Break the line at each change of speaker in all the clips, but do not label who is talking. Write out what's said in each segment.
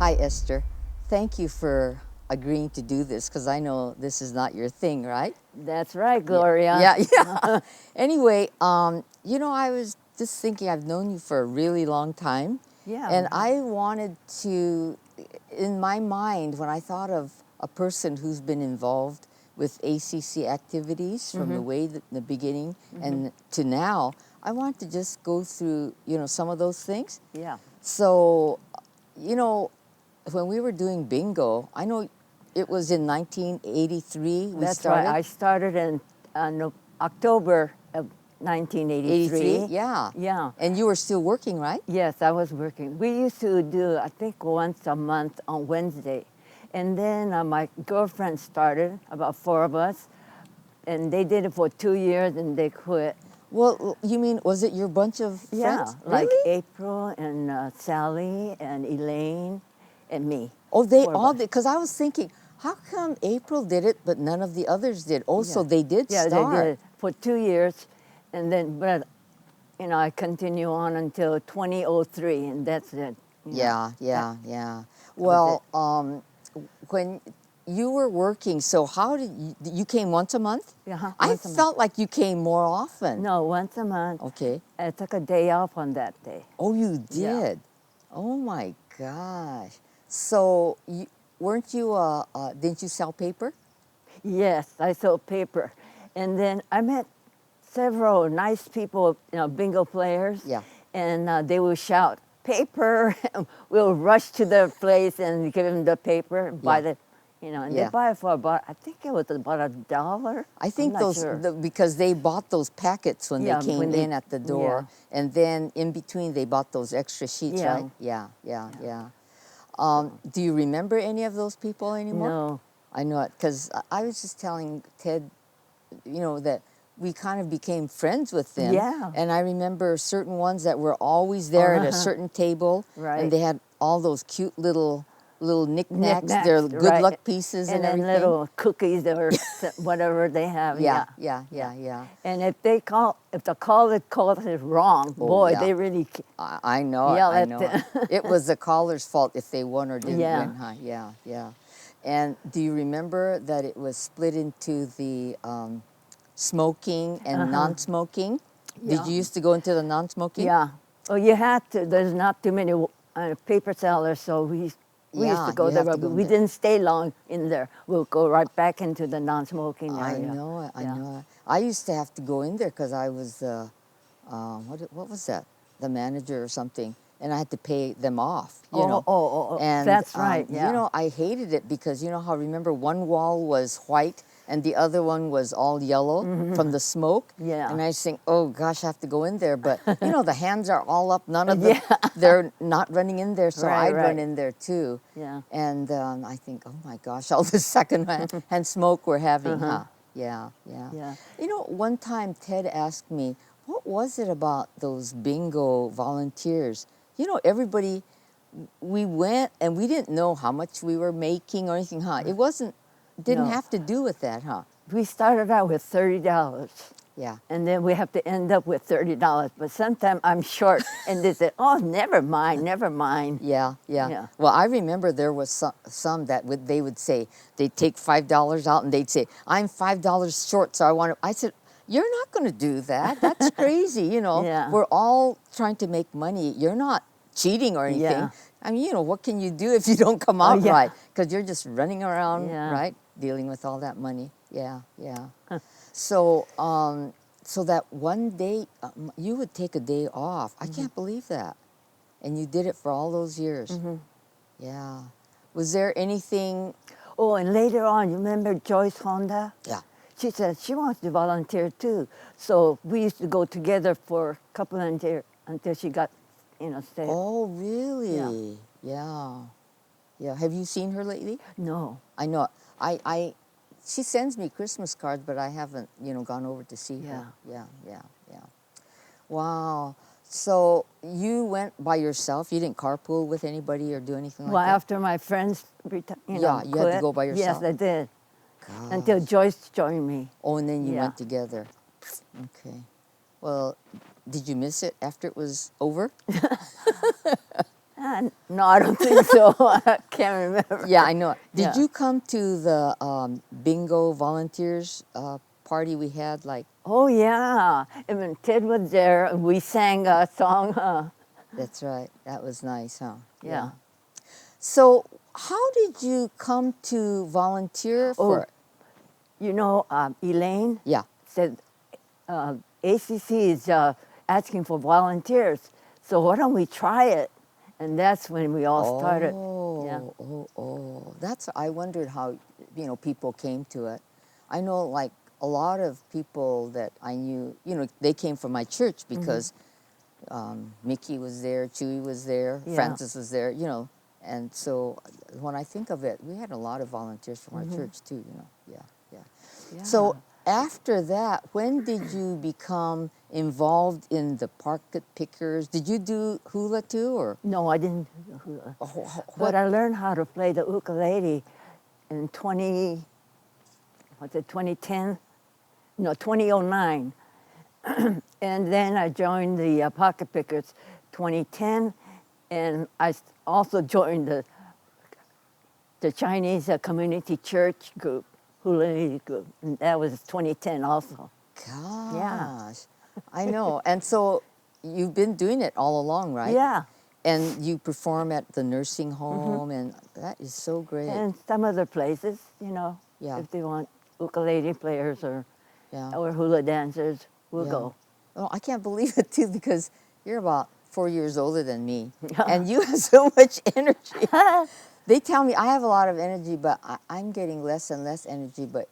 Hi, Esther. Thank you for agreeing to do this because I know this is not your thing, right?
That's right, Gloria.
Yeah. Anyway, I was just thinking I've known you for a really long time.
Yeah.
And I wanted to, in my mind, when I thought of a person who's been involved with ACC activities from the way that the beginning and to now, I want to just go through, some of those things.
Yeah.
So, when we were doing bingo, I know it was in 1983 we
That's
started.
right. I started in October of 1983.
83, yeah.
Yeah.
And you were still working, right?
Yes, I was working. We used to do, I think, once a month on Wednesday. And then my girlfriend started, about 4 of us, and they did it for 2 years and they quit.
Well, you mean, was it your bunch of
Yeah,
friends?
like
Really?
April and Sally and Elaine and me.
Oh, they
4 of
all
us.
did, because I was thinking, how come April did it, but none of the others did? Oh, so
Yeah.
they did
Yeah,
start.
they did for 2 years, and then, but I continue on until 2003, and that's it.
Yeah. Well, when you were working, so how did you came once a month?
Yeah,
I
once a month.
felt like you came more often.
No, once a month.
Okay.
I took a day off on that day.
Oh, you
Yeah.
did? Oh my gosh. So weren't you, didn't you sell paper?
Yes, I sold paper, and then I met several nice people, bingo players.
Yeah.
And they will shout paper. We'll rush to the place and give them the paper, buy
Yeah.
and
Yeah.
they buy it for about, I think it was about $1.
I think
I'm not sure.
because they bought those packets when
Yeah,
they came
when they-
in at the door, and then in between they bought those extra sheets,
Yeah.
right? Yeah. Do you remember any of those people anymore?
No.
I know it because I was just telling Ted, that we kind of became friends with them.
Yeah.
And I remember certain ones that were always there at a certain table,
Right.
and they had all those cute little knickknacks, their good
right.
luck pieces and
then
everything.
little cookies or whatever they have.
Yeah.
And if the caller calls it wrong, boy,
yeah.
they really
I know it.
yell
I
at
know
them.
it. It was the caller's fault if they won or didn't
Yeah.
win, huh? Yeah. And do you remember that it was split into the smoking and non-smoking? Did
Yeah.
you used to go into the non-smoking?
Yeah. Well, you had to. There's not too many paper sellers, so we used
Yeah,
to go
you
there,
have to
but
go
we
there.
didn't stay long in there. We'll go right back into the non-smoking
I
area.
know it. I
Yeah.
know it. I used to have to go in there because I was what was that? The manager or something, and I had to pay them off.
Oh,
And
that's right. Yeah.
I hated it because remember one wall was white and the other one was all yellow from the smoke.
Yeah.
And I just think, oh gosh, I have to go in there, but the hands are all up. None of them, they're not running in there, so
Right,
I'd run
right.
in there too.
Yeah.
And I think, oh my gosh, all this secondhand smoke we're having, huh? Yeah.
Yeah.
One time Ted asked me, what was it about those bingo volunteers? Everybody, we went and we didn't know how much we were making or anything, huh? It didn't
No.
have to do with that, huh?
We started out with $30.
Yeah.
And then we have to end up with $30. But sometimes I'm short, and they say, "Oh, never mind."
Yeah.
Yeah.
Well, I remember there was some that they would say, they'd take $5 out and they'd say, I'm $5 short, so I want to. I said, you're not going to do that. That's crazy,
Yeah.
We're all trying to make money. You're not cheating or anything.
Yeah.
I mean, what can you do if you don't come out
yeah.
right? Because you're just running around,
Yeah.
right, dealing with all that money. Yeah. So, so that one day you would take a day off. I can't believe that, and you did it for all those years. Yeah. Was there anything?
Oh, and later on, you remember Joyce Honda?
Yeah.
She said she wants to volunteer too. So we used to go together for a couple of years until she got, stayed.
Oh, really? Yeah. Have you seen her lately?
No.
I know. She sends me Christmas cards, but I haven't, gone over to see her. Yeah. Wow. So you went by yourself? You didn't carpool with anybody or do anything
Well,
like that?
after my friends,
you
quit,
had to go by yourself?
Yes, I did.
Gosh.
Until Joyce joined me.
Oh, and then you
Yeah.
went together. Okay. Well, did you miss it after it was over?
No, I don't think so. I can't remember.
Yeah, I know. Did
Yeah.
you come to the bingo volunteers party we had? Like,
Oh, yeah. And when Ted was there, we sang a song.
that's right. That was nice, huh?
Yeah.
So, how did you come to volunteer for
Oh,
it?
you know, Elaine
Yeah.
said ACC is asking for volunteers. So why don't we try it? And that's when we all started. Yeah.
That's, I wondered how, people came to it. I know, like, a lot of people that I knew, they came from my church because Mickey was there, Chewy was there,
Yeah.
Francis was there, and so when I think of it, we had a lot of volunteers from our church too, yeah.
Yeah.
So after that, when did you become involved in the pocket pickers? Did you do hula too, or?
No, I didn't. But
What?
I learned how to play the ukulele in 2010? No, 2009. And then I joined the Pocket Pickers 2010, and I also joined the Chinese Community Church group, hula group, and that was 2010 also.
Gosh, I know. And so you've been doing it all along, right?
Yeah,
And you perform at the nursing home, and that is so great.
and some other places,
Yeah.
if they want ukulele players or
Yeah.
hula dancers, we'll
Yeah.
go.
Oh, I can't believe it too, because you're about 4 years older than me, and you have so much energy. They tell me I have a lot of energy, but I'm getting less and less energy, but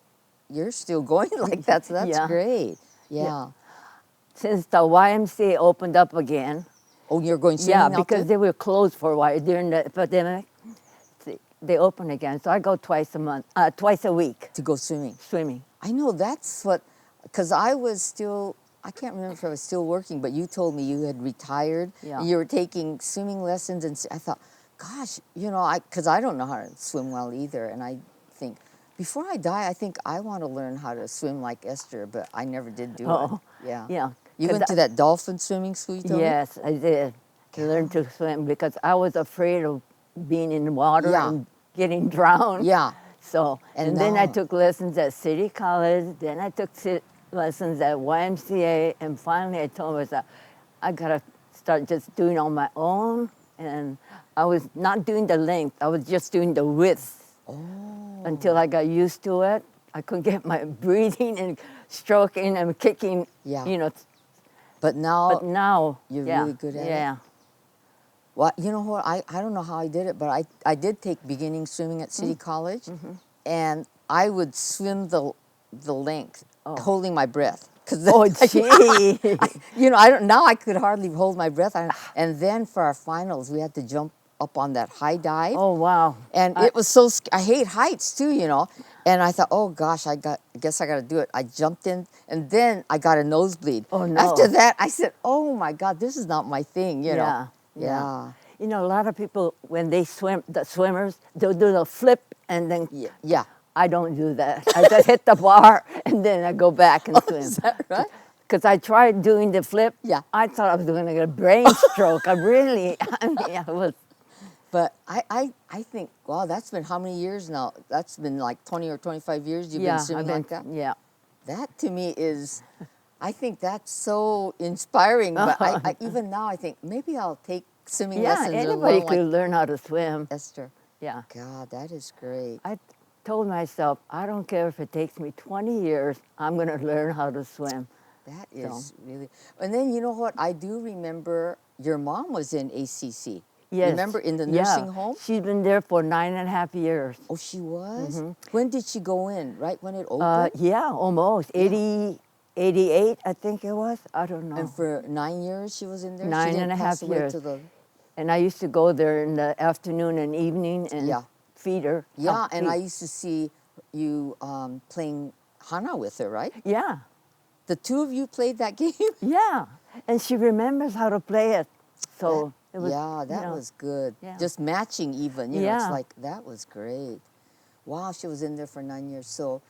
you're still going like that, so that's
Yeah.
great.
Yeah.
Yeah.
Since the YMCA opened up again,
Oh, you're going swimming
yeah,
now
because
too?
they were closed for a while during the epidemic, they open again. So I go twice a week
To go swimming.
swimming.
I know that's what, because I can't remember if I was still working, but you told me you had retired.
Yeah.
And you were taking swimming lessons, and I thought, gosh, because I don't know how to swim well either, and I think, before I die, I think I want to learn how to swim like Esther, but I never did do
Oh,
it. Yeah.
yeah.
You
'Cause
went to that dolphin swimming school, you told me?
Yes, I did. To learn to swim because I was afraid of being in the water
Yeah.
and getting drowned.
Yeah.
So,
And
and then I
now-
took lessons at City College, then I took lessons at YMCA, and finally I told myself, I gotta start just doing on my own. And I was not doing the length, I was just doing the width until I got used to it. I couldn't get my breathing and stroking and kicking,
Yeah. But now,
but now,
you're
yeah,
really good at it?
yeah.
well, you know what? I don't know how I did it, but I did take beginning swimming at City College, and I would swim the length, holding my breath.
Oh, gee.
Now I could hardly hold my breath. And then for our finals, we had to jump up on that high dive.
Oh, wow.
And it was so, I hate heights too, And I thought, oh gosh, I guess I got to do it. I jumped in, and then I got a nosebleed.
Oh, no.
After that, I said, oh my God, this is not my thing, you know.
Yeah. You know, a lot of people, when they swim, the swimmers, they'll do the flip and then.
Yeah.
I don't do that. I just hit the bar and then I go back and swim.
Is that right?
Because I tried doing the flip.
Yeah.
I thought I was going to get a brain stroke. I was.
But I think, wow, that's been how many years now? That's been like 20 or 25 years you've been swimming like that?
Yeah.
That to me is, I think that's so inspiring. But I even now I think maybe I'll take swimming lessons.
Anybody could learn how to swim.
Esther.
Yeah.
God, that is great.
I told myself, I don't care if it takes me 20 years, I'm going to learn how to swim.
That is really, and then you know what? I do remember your mom was in ACC.
Yes.
Remember in the nursing home?
She's been there for 9.5 years.
Oh, she was? When did she go in? Right when it opened?
Yeah, almost. 88, I think it was. I don't know.
And for 9 years she was in there?
Nine
She didn't
and a
pass
half
away
years.
to the...
And I used to go there in the afternoon and evening and feed her.
Yeah, and I used to see you playing Hana with her, right?
Yeah.
The two of you played that game?
Yeah. And she remembers how to play it. So it was.
That was good.
Yeah.
Just matching even, it's like, that was great. Wow, she was in there for 9 years. So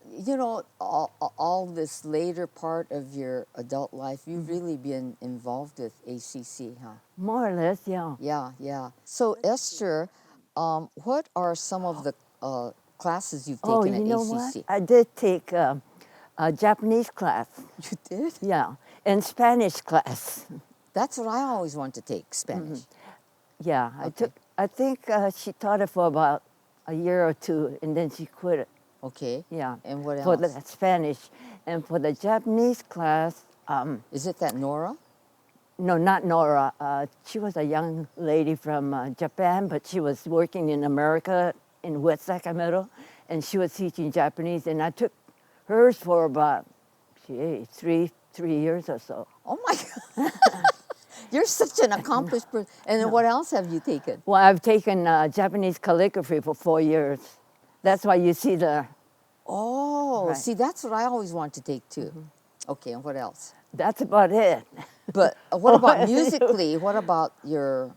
you know, all this later part of your adult life, you've really been involved with ACC, huh?
More or less, yeah.
Yeah, yeah. So Esther, what are some of the classes you've
Oh,
taken
you
at
know what?
ACC?
I did take a Japanese class,
You did?
yeah, and Spanish class.
That's what I always want to take, Spanish.
Yeah,
Okay.
I think she taught it for about a year or two, and then she quit it.
Okay.
Yeah,
And what
for the
else?
Spanish, and for the Japanese class,
Is it that Nora?
no, not Nora. She was a young lady from Japan, but she was working in America in West Sacramento, and she was teaching Japanese, and I took hers for about, gee, three years or so.
Oh my God. You're such an accomplished person. And then what else have you taken?
Well, I've taken Japanese calligraphy for 4 years. That's why you see the.
Oh,
Right.
see, that's what I always want to take too. Okay, and what else?
That's about it.
But what about musically? What about your?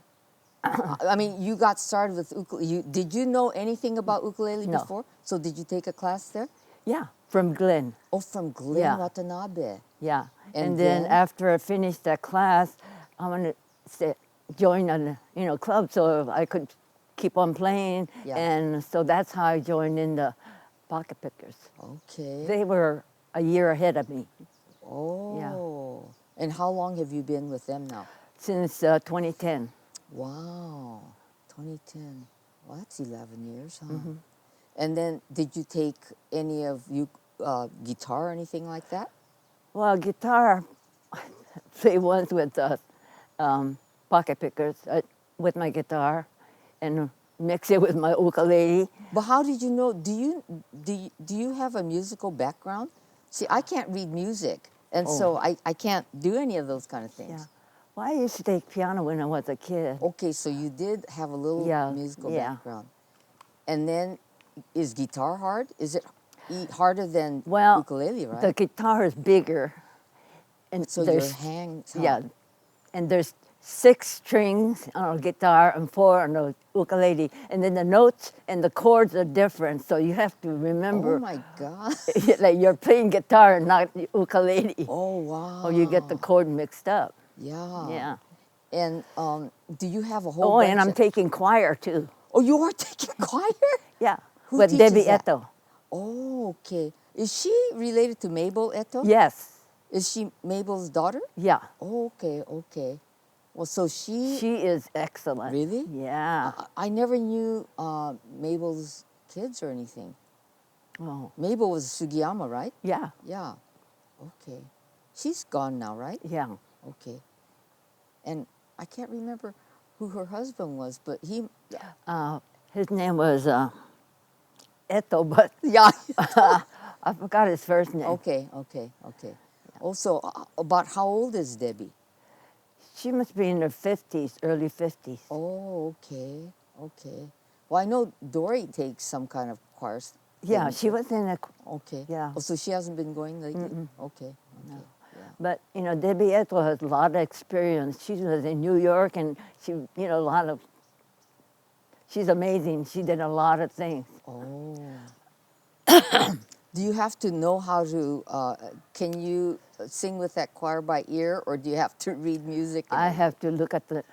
I mean, you got started with ukulele. Did you know anything about ukulele
No.
before? So did you take a class there?
Yeah, from Glenn.
Oh, from Glenn
Yeah.
Watanabe.
Yeah.
And
then
then?
after I finished that class, I wanted to join a club so I could keep on playing.
Yeah.
And so that's how I joined in the Pocket Pickers.
Okay.
They were a year ahead of me
Oh. And how long have you been with them now?
since 2010.
Wow. 2010. Well, that's 11 years, huh? And then did you take any of you guitar or anything like that?
Well, guitar, play once with the Pocket Pickers with my guitar and mix it with my ukulele.
But how did you know? Do you have a musical background? See, I can't read music, and so I can't do any of those kind of things.
Yeah. Well, I used to take piano when I was a kid.
Okay, so you did have a little
Yeah,
musical
yeah.
background. And then, is guitar hard? Is it harder than
Well,
ukulele, right?
the guitar is bigger, and
So your hands, huh?
yeah, and there's 6 strings on a guitar and 4 on the ukulele, and then the notes and the chords are different. So you have to remember
Oh my God.
like you're playing guitar and not ukulele,
Oh wow.
or you get the chord mixed up.
Yeah.
Yeah.
And do you have a whole
Oh,
bunch
and I'm
of-
taking choir too.
Oh, you are taking choir?
Yeah,
Who
with
teaches
Debbie
that?
Eto.
Oh, okay. Is she related to Mabel Eto?
Yes.
Is she Mabel's daughter?
Yeah.
Oh, okay, okay. Well, so she
She is excellent.
really?
Yeah.
I never knew Mabel's kids or anything.
Oh,
Mabel was Sugiyama, right?
yeah.
Yeah. Okay. She's gone now, right?
Yeah.
Okay. And I can't remember who her husband was, but he.
His name was Eto, but
Yeah.
I forgot his first name.
Okay, okay, okay. Also, about how old is Debbie?
She must be in her 50s, early 50s.
Oh, okay, okay. Well, I know Dory takes some kind of choir.
Yeah,
thing,
she
but-
was in a.
Okay.
Yeah.
Oh, so she hasn't been going lately? Okay, okay. Yeah.
But Debbie Eto has a lot of experience. She was in New York, and she, a lot of. She's amazing. She did a lot of things.
Oh. Do you have to know how to, can you sing with that choir by ear, or do you have to read music?
I have to look at the.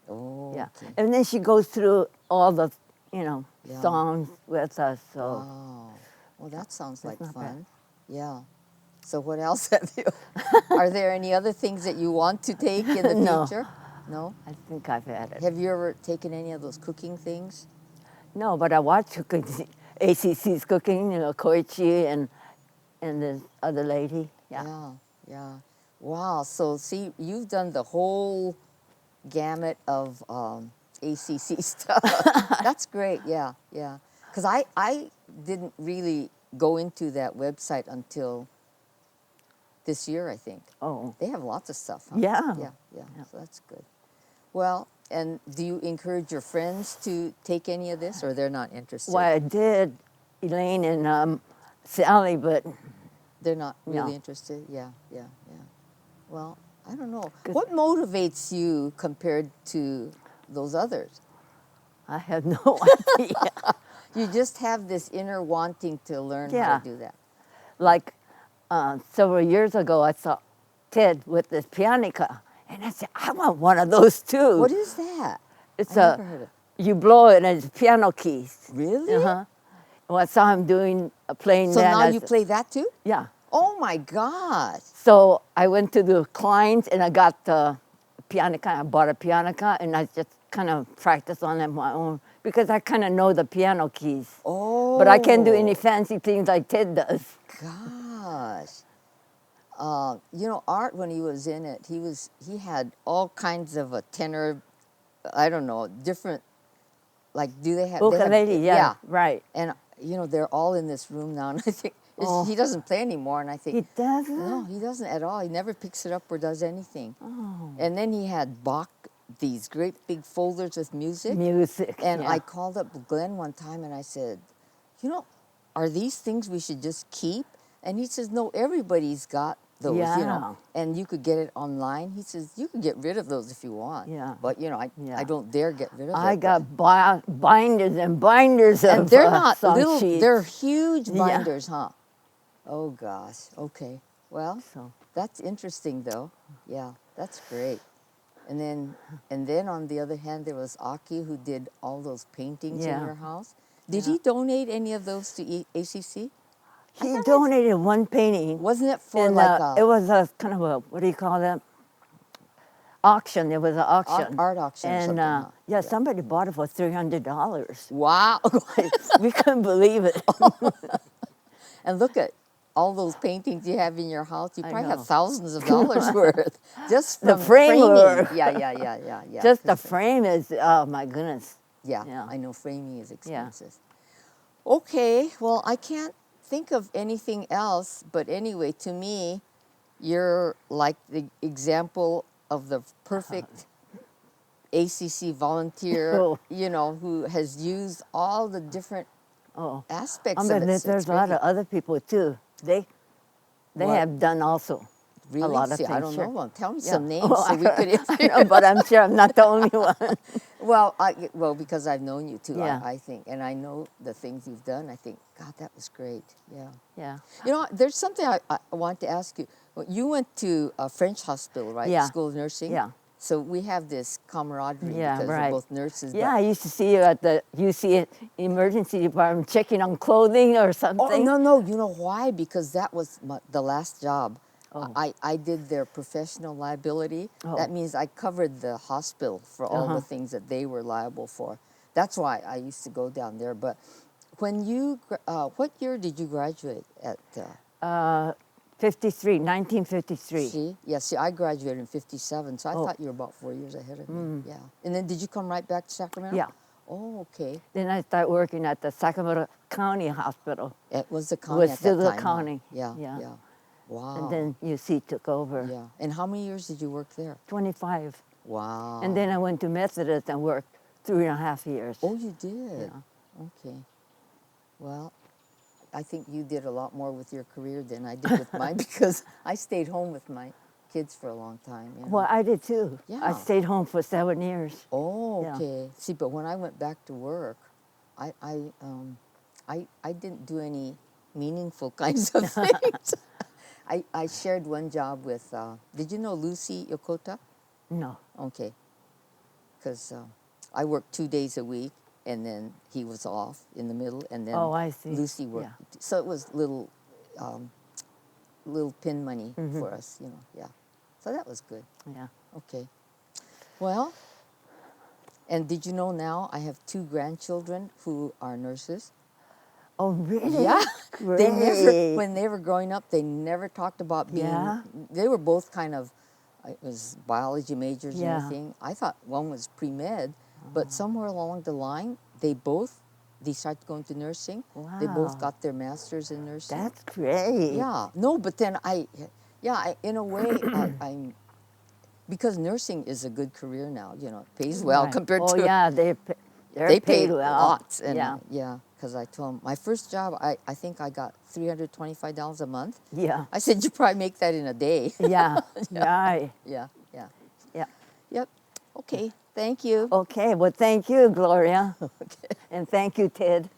Oh,
Yeah,
okay.
and then she goes through all the,
Yeah.
songs with us. So
Wow. Well, that sounds like
not bad.
fun. Yeah. So what else have you? Are there any other things that you want to take in the
No.
future? No.
I think I've had it.
Have you ever taken any of those cooking things?
No, but I watch cooking, ACC's cooking. Koichi and this other lady. Yeah.
Yeah. Yeah. Wow. So see, you've done the whole gamut of ACC stuff. That's great. Yeah. Yeah. Because I didn't really go into that website until this year, I think.
Oh,
They have lots of stuff, huh?
Yeah.
Yeah, yeah, so that's good. Well, and do you encourage your friends to take any of this, or they're not interested?
well, I did, Elaine and Sally, but
They're not really
No.
interested? Yeah, yeah, yeah. Well, I don't know.
'Cause-
What motivates you compared to those others?
I have no idea.
You just have this inner wanting to learn how
Yeah.
to do that.
Like several years ago, I saw Ted with this pianica, and I said, I want one of those too.
What is that?
It's
I never heard of it.
you blow it and it's piano keys.
Really?
Uh-huh. Well, I saw him playing
So
that.
now
and I
you
said,
play that too?
Yeah.
Oh my God.
So I went to the Kleins and I got the pianica. I bought a pianica and I just kind of practiced on it my own because I kind of know the piano keys.
Oh.
But I can't do any fancy things like Ted does.
Gosh. You know, Art, when he was in it, he had all kinds of a tenor, I don't know, different, like, do they have?
Ukulele, yeah, right.
And, you know, they're all in this room now, and I think, he doesn't play anymore, and I think.
He doesn't?
No, he doesn't at all. He never picks it up or does anything.
Oh.
And then he had Bach, these great big folders with music.
Music,
And
yeah.
I called up Glenn one time and I said, you know, are these things we should just keep? And he says, no, everybody's got those, you know, and you could get it online. He says, you can get rid of those if you want.
Yeah.
But, you know, I don't dare get rid of it.
I got binders and binders
and
of
they're not
song
little,
sheets.
they're huge
Yeah.
binders, huh? Oh, gosh. Okay. Well, that's interesting, though. Yeah, that's great. And then on the other hand, there was Aki who did all those paintings in your house. Did he donate any of those to ACC?
He donated one painting.
Wasn't it for
and,
like a...
It was a kind of a, what do you call that? Auction. It was an auction.
Art auction or
and,
something, huh?
yeah, somebody bought it for $300.
Wow.
We couldn't believe it.
And look at all those paintings you have in your house. You probably have
know.
thousands of dollars worth. Just
The
from
framework.
framing. Yeah.
Just the frame is, oh my goodness.
Yeah, I know framing is expensive.
Yeah.
Okay, well, I can't think of anything else, but anyway, to me, you're like the example of the perfect ACC volunteer,
Oh.
you know, who has used all the different aspects
I
of
mean,
it.
there's a lot of other people too. They
What?
have done also
Really?
a lot of
See,
things.
I don't
sure.
know. Well, tell me
Yeah.
some names
Oh,
so we could...
I know, but I'm sure I'm not the only one.
Well, because I've known you too,
Yeah.
I think, and I know the things you've done. I think, God, that was great. Yeah.
Yeah.
You know, there's something I want to ask you. Well, you went to a French hospital, right?
Yeah.
School of Nursing.
Yeah.
So we have this camaraderie
Yeah,
because
right.
we're both nurses.
Yeah, I used to see you at the UC emergency department checking on clothing or something.
Oh, no. You know why? Because that was the last job.
Oh.
I did their professional liability.
Oh.
That means I covered the hospital for all the things that they were liable for. That's why I used to go down there. But when you, what year did you graduate at?
1953.
See, I graduated in 57, so I thought you were about 4 years ahead of me. Yeah. And then did you come right back to Sacramento?
Yeah.
Oh, okay.
Then I started working at the Sacramento County Hospital.
It was the county
Was
at
still
that
the
time.
county.
Huh?
Yeah.
Yeah. Wow.
And then UC took over.
Yeah. And how many years did you work there?
25.
Wow.
And then I went to Methodist and worked 3.5 years.
Oh, you did?
Yeah.
Okay. Well, I think you did a lot more with your career than I did with mine because I stayed home with my kids for a long time. You know?
Well, I did too.
Yeah.
I stayed home for 7 years.
Oh,
Yeah.
okay. See, but when I went back to work, I didn't do any meaningful kinds of things. I shared one job with, did you know Lucy Yokota?
No.
Okay. Because I worked 2 days a week, and then he was off in the middle, and then
I see.
Lucy worked.
Yeah.
So it was little pin money for us, you know, yeah. So that was good.
Yeah.
Okay. Well, and did you know now I have 2 grandchildren who are nurses?
Oh, really?
Yeah.
Great.
They never, when they were growing up, they never talked about being, they were both kind of, it was biology majors and everything. I thought one was pre-med, but somewhere along the line, they started going to nursing.
Wow.
They both got their masters in nursing.
That's great.
Yeah. No, but then in a way, I'm, because nursing is a good career now, you know, it pays well compared to.
Oh, yeah, they're
They
paid
paid
well.
lots. And
Yeah.
because I told them, my first job, I think I got $325 a month.
Yeah.
I said, you probably make that in a day.
Yeah. Right.
Yeah.
Yeah.
Yep. Okay. Thank you.
Okay. Well, thank you, Gloria. And thank you, Ted.